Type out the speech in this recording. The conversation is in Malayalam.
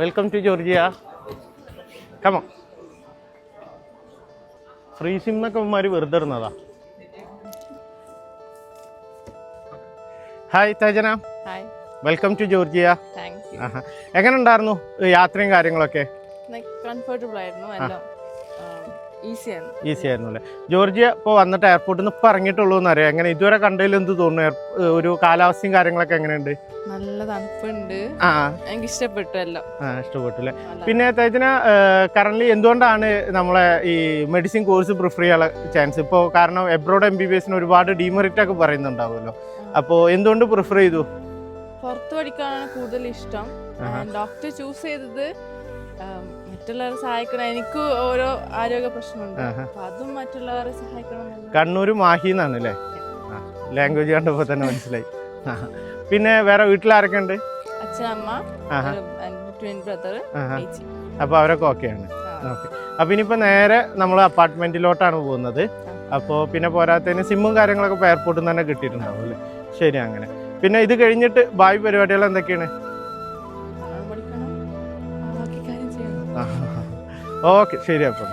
Welcome to Georgia. കമോ. ഫ്രീ സിം എന്നൊക്കെ അവന്മാർ വെറുതെ ഇടുന്നതാ. Hi Tejana. Hi. Welcome to Georgia. Thank you. എങ്ങനെ ഉണ്ടായിരുന്നു യാത്രയും കാര്യങ്ങളൊക്കെ? കംഫർട്ടബിൾ ആയിരുന്നു, എല്ലാം ഈസി ആയിരുന്നു അല്ലേ? ജോർജിയ ഇപ്പോൾ വന്നിട്ട് എയർപോർട്ടിൽ നിന്ന് ഇപ്പോൾ ഇറങ്ങിയിട്ടുള്ളൂ എന്നറിയാം. എങ്ങനെ ഇതുവരെ കണ്ടതിൽ എന്ത് തോന്നുന്നു? ഒരു കാലാവസ്ഥയും കാര്യങ്ങളൊക്കെ എങ്ങനെയുണ്ട്? നല്ല തണുപ്പുണ്ട്. എനിക്ക് ഇഷ്ടപ്പെട്ടു എല്ലാം. ഇഷ്ടപ്പെട്ടു അല്ലേ? പിന്നെ തേജന കറന്റ് എന്തുകൊണ്ടാണ് നമ്മളെ ഈ മെഡിസിൻ കോഴ്സ് പ്രിഫർ ചെയ്യാനുള്ള ചാൻസ്? ഇപ്പോൾ കാരണം എബ്രോഡ് MBBS ഒരുപാട് ഡീമെറിറ്റ് ഒക്കെ പറയുന്നുണ്ടാവുമല്ലോ. അപ്പോൾ എന്തുകൊണ്ട് പ്രിഫർ ചെയ്തു? പുറത്ത് പഠിക്കാനാണ് കൂടുതൽ ഇഷ്ടം. ഡോക്ടർ ചൂസ് ചെയ്തത് മറ്റുള്ളവരെ സഹായിക്കണം. എനിക്ക് ഓരോ ആരോഗ്യ പ്രശ്നമുണ്ട്, അപ്പൊ അതും മറ്റുള്ളവരെ സഹായിക്കണം. കണ്ണൂർ മാഹി എന്നാണ് അല്ലേ? ലാംഗ്വേജ് കണ്ടപ്പോൾ തന്നെ മനസ്സിലായി. പിന്നെ വേറെ വീട്ടിലാരൊക്കെ ഉണ്ട്? അച്ഛൻ, അമ്മ, ട്വിൻ ബ്രദർ, ചേച്ചി. അപ്പോൾ അവരൊക്കെ ഓക്കെയാണ്. ഓക്കെ. അപ്പോൾ ഇനിയിപ്പോൾ നേരെ നമ്മൾ അപ്പാർട്ട്മെൻറ്റിലോട്ടാണ് പോകുന്നത്. അപ്പോൾ പിന്നെ പോരാത്തതിന് സിമ്മും കാര്യങ്ങളൊക്കെ ഇപ്പോൾ എയർപോർട്ടിൽ നിന്ന് തന്നെ കിട്ടിയിട്ടുണ്ടാവും അല്ലേ? ശരി, അങ്ങനെ. പിന്നെ ഇത് കഴിഞ്ഞിട്ട് ഭാവി പരിപാടികൾ എന്തൊക്കെയാണ്? ഓക്കെ, ശരി. അപ്പം